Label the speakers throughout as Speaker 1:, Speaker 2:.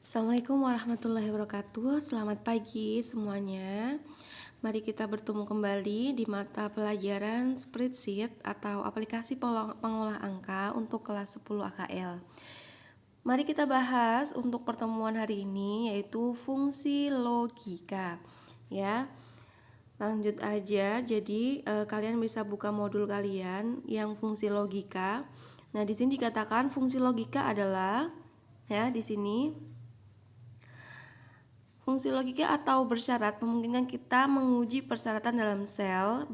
Speaker 1: Assalamualaikum warahmatullahi wabarakatuh. Selamat pagi semuanya. Mari kita bertemu kembali di mata pelajaran Spreadsheet atau aplikasi pengolah angka untuk kelas 10 AKL. Mari kita bahas untuk pertemuan hari ini yaitu fungsi logika. Ya. Lanjut aja. Jadi kalian bisa buka modul kalian yang fungsi logika. Nah, di sini dikatakan fungsi logika adalah di sini fungsi logika atau bersyarat memungkinkan kita menguji persyaratan dalam sel.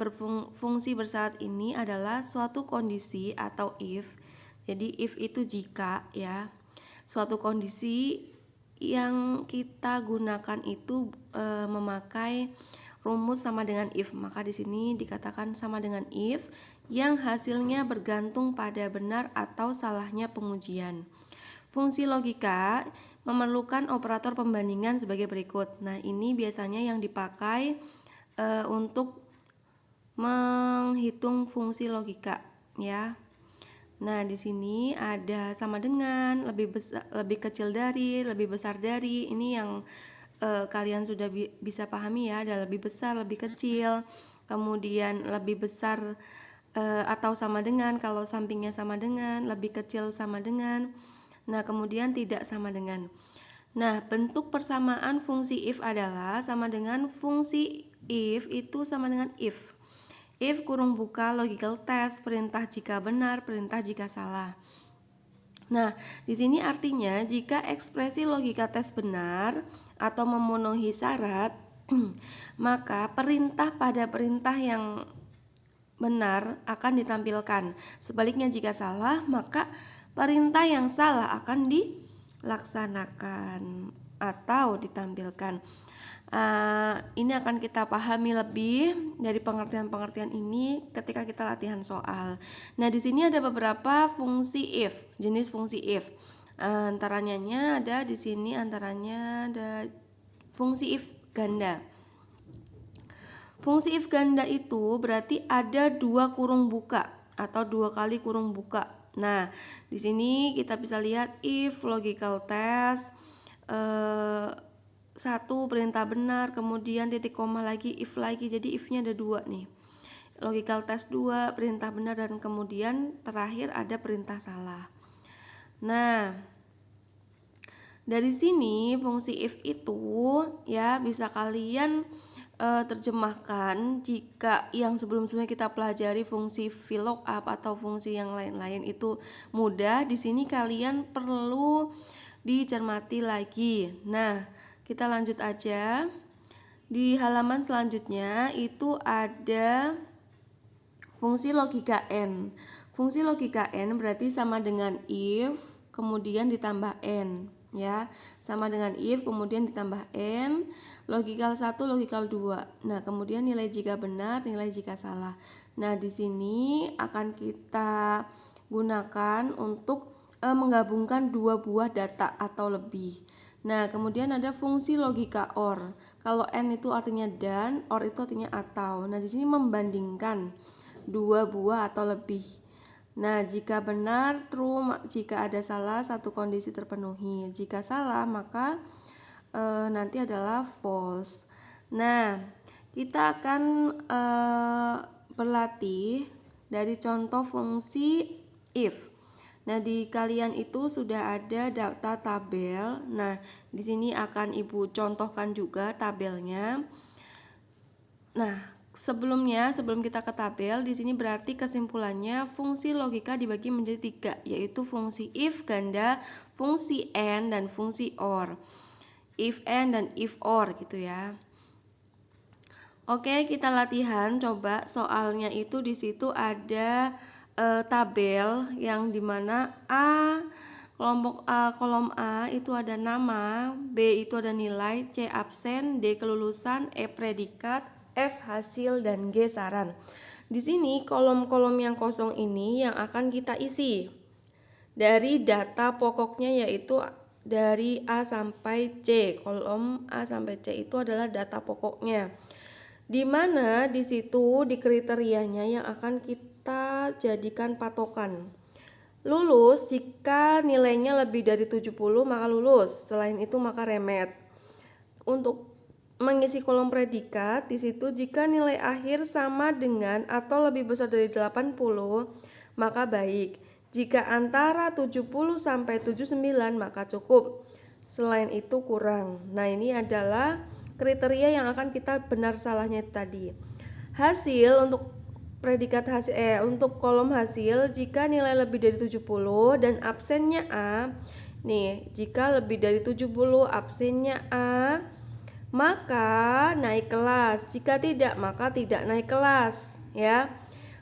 Speaker 1: Fungsi bersyarat ini adalah suatu kondisi atau if. Jadi if itu jika ya. Suatu kondisi yang kita gunakan itu memakai rumus sama dengan if. Maka di sini dikatakan sama dengan if yang hasilnya bergantung pada benar atau salahnya pengujian. Fungsi logika memerlukan operator pembandingan sebagai berikut. Nah, ini biasanya yang dipakai untuk menghitung fungsi logika ya. Nah, di sini ada sama dengan, lebih besar, lebih kecil dari, lebih besar dari. Ini yang kalian sudah bisa pahami ya, ada lebih besar, lebih kecil. Kemudian lebih besar atau sama dengan, kalau sampingnya sama dengan, lebih kecil sama dengan. Nah, kemudian tidak sama dengan. Nah, bentuk persamaan fungsi if adalah sama dengan fungsi if itu sama dengan if. If kurung buka logical test, perintah jika benar, perintah jika salah. Nah, di sini artinya jika ekspresi logika tes benar atau memenuhi syarat, maka perintah pada perintah yang benar akan ditampilkan. Sebaliknya jika salah, maka perintah yang salah akan dilaksanakan atau ditampilkan. Ini akan kita pahami lebih dari pengertian-pengertian ini ketika kita latihan soal. Nah, di sini ada beberapa fungsi if, jenis fungsi if. Antaranya ada di sini, antaranya ada fungsi if ganda. Fungsi if ganda itu berarti ada dua kurung buka atau dua kali kurung buka. Nah, di sini kita bisa lihat if logical test satu perintah benar, kemudian titik koma lagi if lagi. Jadi if-nya ada dua nih. Logical test 2 perintah benar dan kemudian terakhir ada perintah salah. Nah, dari sini fungsi if itu ya bisa kalian terjemahkan jika yang sebelum-sebelumnya kita pelajari fungsi VLOOKUP atau fungsi yang lain-lain itu mudah. Di sini kalian perlu dicermati lagi. Nah, kita lanjut aja. Di halaman selanjutnya itu ada fungsi logika N. Fungsi logika N berarti sama dengan if kemudian ditambah N ya. Sama dengan if kemudian ditambah N, logikal 1, logikal 2. Nah, kemudian nilai jika benar, nilai jika salah. Nah, di sini akan kita gunakan untuk menggabungkan dua buah data atau lebih. Nah, kemudian ada fungsi logika OR. Kalau N itu artinya dan, OR itu artinya atau. Nah, di sini membandingkan dua buah atau lebih. Nah, jika benar true, jika ada salah satu kondisi terpenuhi. Jika salah maka nanti adalah false. Nah, kita akan berlatih dari contoh fungsi if. Nah, di kalian itu sudah ada data tabel. Nah, di sini akan Ibu contohkan juga tabelnya. Nah, sebelum kita ke tabel, di sini berarti kesimpulannya fungsi logika dibagi menjadi 3, yaitu fungsi if ganda, fungsi and, dan fungsi or. If and dan if or gitu ya. Oke, kita latihan. Coba soalnya itu di situ ada tabel yang dimana kelompok A, kolom A itu ada nama, B itu ada nilai, C absen, D kelulusan, E predikat, F hasil, dan G saran. Di sini kolom-kolom yang kosong ini yang akan kita isi dari data pokoknya, yaitu dari A sampai C. Kolom A sampai C itu adalah data pokoknya. Di mana di situ di kriterianya yang akan kita jadikan patokan. lulus jika nilainya lebih dari 70 maka lulus, selain itu maka remet. Untuk mengisi kolom predikat di situ jika nilai akhir sama dengan atau lebih besar dari 80 maka baik. Jika antara 70 sampai 79 maka cukup. Selain itu kurang. Nah, ini adalah kriteria yang akan kita benar salahnya tadi. Hasil untuk predikat hasil untuk kolom hasil jika nilai lebih dari 70 dan absennya A. Nih, jika lebih dari 70 absennya A, maka naik kelas. Jika tidak, maka tidak naik kelas, ya.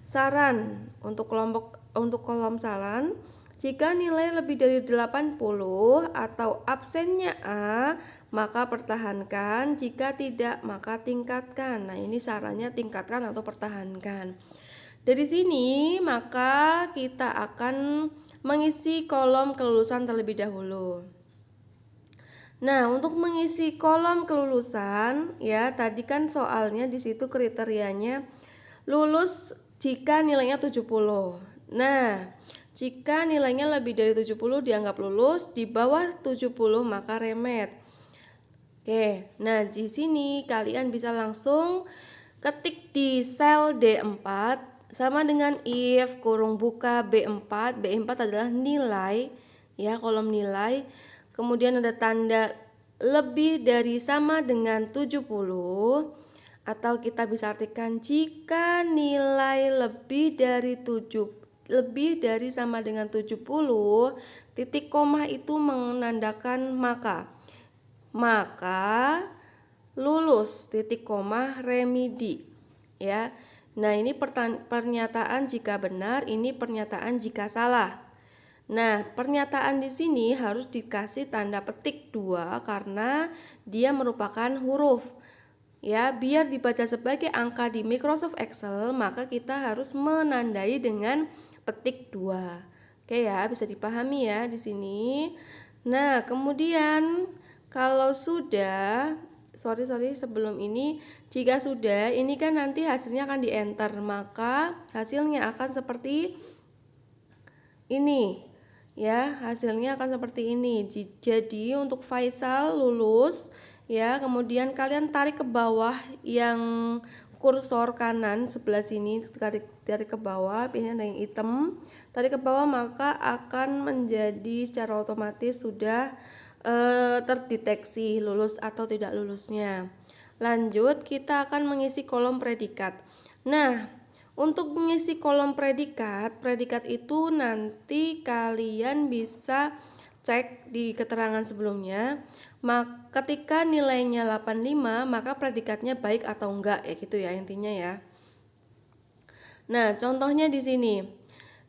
Speaker 1: Saran untuk kolom saran, jika nilai lebih dari 80 atau absennya A, maka pertahankan. Jika tidak, maka tingkatkan. Nah, ini sarannya tingkatkan atau pertahankan. Dari sini, maka kita akan mengisi kolom kelulusan terlebih dahulu. Nah, untuk mengisi kolom kelulusan, ya tadi kan soalnya di situ kriterianya lulus jika nilainya 70. Nah, jika nilainya lebih dari 70 dianggap lulus, di bawah 70 maka remet. Oke, nah di sini kalian bisa langsung ketik di sel D4 sama dengan if kurung buka B4. B4 adalah nilai, ya, kolom nilai. Kemudian ada tanda lebih dari sama dengan 70, atau kita bisa artikan jika nilai lebih dari sama dengan 70, titik koma itu menandakan maka lulus, titik koma remedi, ya. Nah, ini pernyataan jika benar, ini pernyataan jika salah. Nah, pernyataan di sini harus dikasih tanda petik 2 karena dia merupakan huruf. Ya, biar dibaca sebagai angka di Microsoft Excel, maka kita harus menandai dengan petik 2. Oke ya, bisa dipahami ya di sini. Nah, kemudian kalau sudah, sebelum ini, jika sudah, ini kan nanti hasilnya akan di enter, maka hasilnya akan seperti ini. Ya, hasilnya akan seperti ini. Jadi untuk Faisal lulus, ya, kemudian kalian tarik ke bawah yang kursor kanan sebelah sini, tarik ke bawah, biasanya ada yang hitam, tarik ke bawah maka akan menjadi secara otomatis sudah terdeteksi lulus atau tidak lulusnya. Lanjut, kita akan mengisi kolom predikat. Nah, untuk mengisi kolom predikat itu nanti kalian bisa cek di keterangan sebelumnya. Ketika nilainya 85, maka predikatnya baik atau enggak, ya gitu ya intinya ya. Nah, contohnya di sini.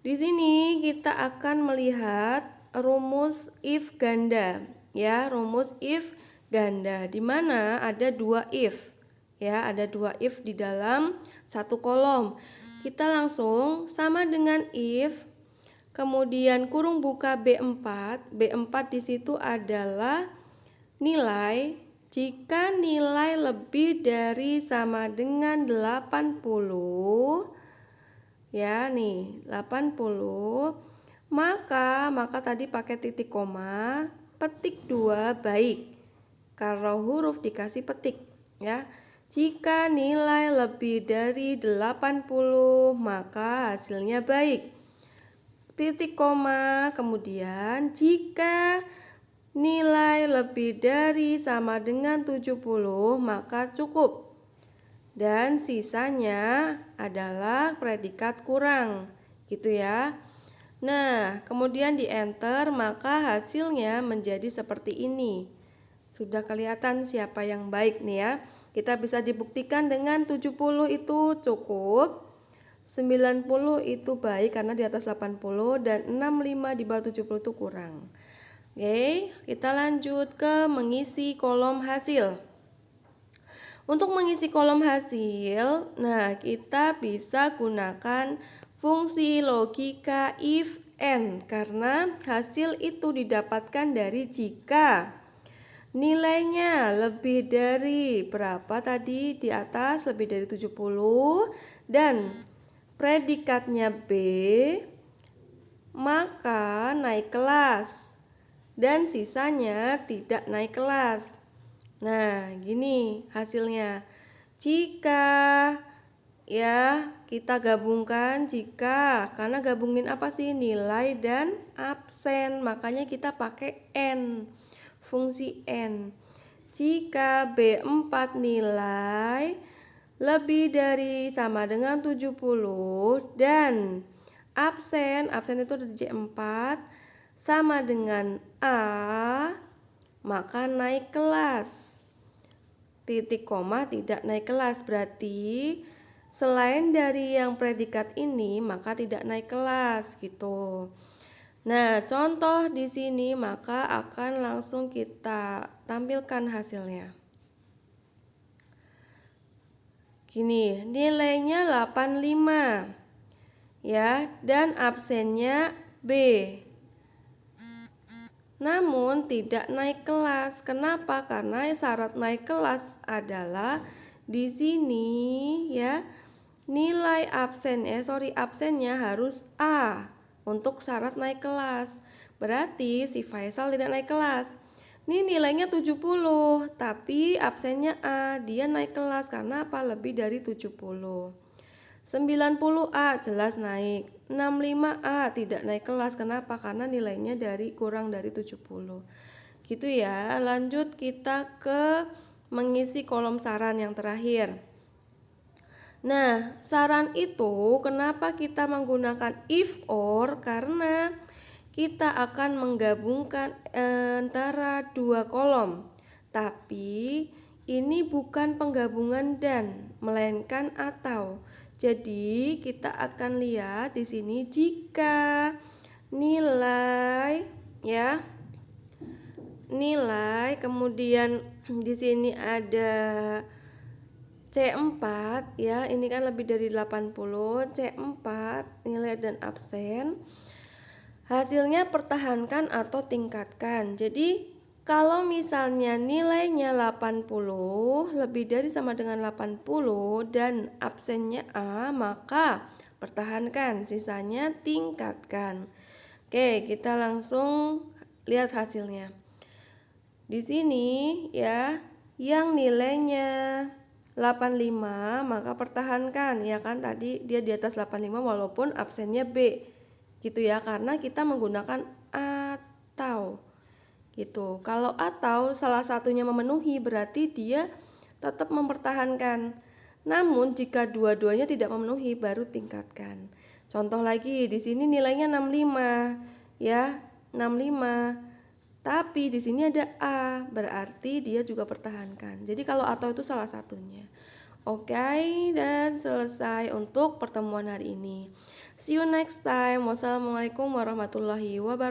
Speaker 1: Di sini kita akan melihat rumus if ganda, ya, rumus if ganda di mana ada 2 if. Ya, ada 2 if di dalam satu kolom. Kita langsung sama dengan if, kemudian kurung buka B4. B4 di situ adalah nilai jika nilai lebih dari sama dengan 80, ya nih 80, maka tadi pakai titik koma, petik 2 baik. Kalau huruf dikasih petik, ya. Jika nilai lebih dari 80 maka hasilnya baik. Titik koma, kemudian jika nilai lebih dari sama dengan 70 maka cukup. Dan sisanya adalah predikat kurang, gitu ya. Nah, kemudian di enter maka hasilnya menjadi seperti ini. Sudah kelihatan siapa yang baik nih ya. Kita bisa dibuktikan dengan 70 itu cukup, 90 itu baik karena di atas 80, dan 65 di bawah 70 itu kurang. Oke, kita lanjut ke mengisi kolom hasil. Untuk mengisi kolom hasil, nah kita bisa gunakan fungsi logika if and karena hasil itu didapatkan dari jika nilainya lebih dari berapa tadi di atas, lebih dari 70, dan predikatnya B, maka naik kelas. Dan sisanya tidak naik kelas. Nah, gini hasilnya. Jika kita gabungkan karena gabungin apa sih? Nilai dan absen. Makanya kita pakai N. Fungsi N. Jika B4 nilai lebih dari sama dengan 70 dan absen itu ada di J4 sama dengan A, maka naik kelas. Titik koma tidak naik kelas, berarti selain dari yang predikat ini maka tidak naik kelas gitu. Nah, contoh di sini maka akan langsung kita tampilkan hasilnya. Gini, nilainya 85 ya, dan absennya B. Namun tidak naik kelas. Kenapa? Karena syarat naik kelas adalah di sini ya, nilai absennya harus A untuk syarat naik kelas. Berarti si Faisal tidak naik kelas. Ini nilainya 70, tapi absennya A, dia naik kelas karena apa? Lebih dari 70. 90A jelas naik. 65A tidak naik kelas. Kenapa? Karena nilainya kurang dari 70. Gitu ya. Lanjut kita ke mengisi kolom saran yang terakhir. Nah, saran itu kenapa kita menggunakan if or? Karena kita akan menggabungkan antara dua kolom. Tapi ini bukan penggabungan dan, melainkan atau. Jadi kita akan lihat di sini jika nilai kemudian di sini ada C4 ya, ini kan lebih dari 80, C4 nilai dan absen. Hasilnya pertahankan atau tingkatkan. Jadi kalau misalnya nilainya 80 lebih dari sama dengan 80 dan absennya A, maka pertahankan, sisanya tingkatkan. Oke, kita langsung lihat hasilnya. Di sini ya, yang nilainya 85 maka pertahankan ya kan, tadi dia di atas 85 walaupun absennya B. Gitu ya, karena kita menggunakan atau. Gitu. Kalau atau salah satunya memenuhi berarti dia tetap mempertahankan. Namun jika dua-duanya tidak memenuhi baru tingkatkan. Contoh lagi, di sini nilainya 65 ya, 65. Tapi di sini ada A, berarti dia juga pertahankan. Jadi kalau atau itu salah satunya. Oke, dan selesai untuk pertemuan hari ini. See you next time. Wassalamualaikum warahmatullahi wabarakatuh.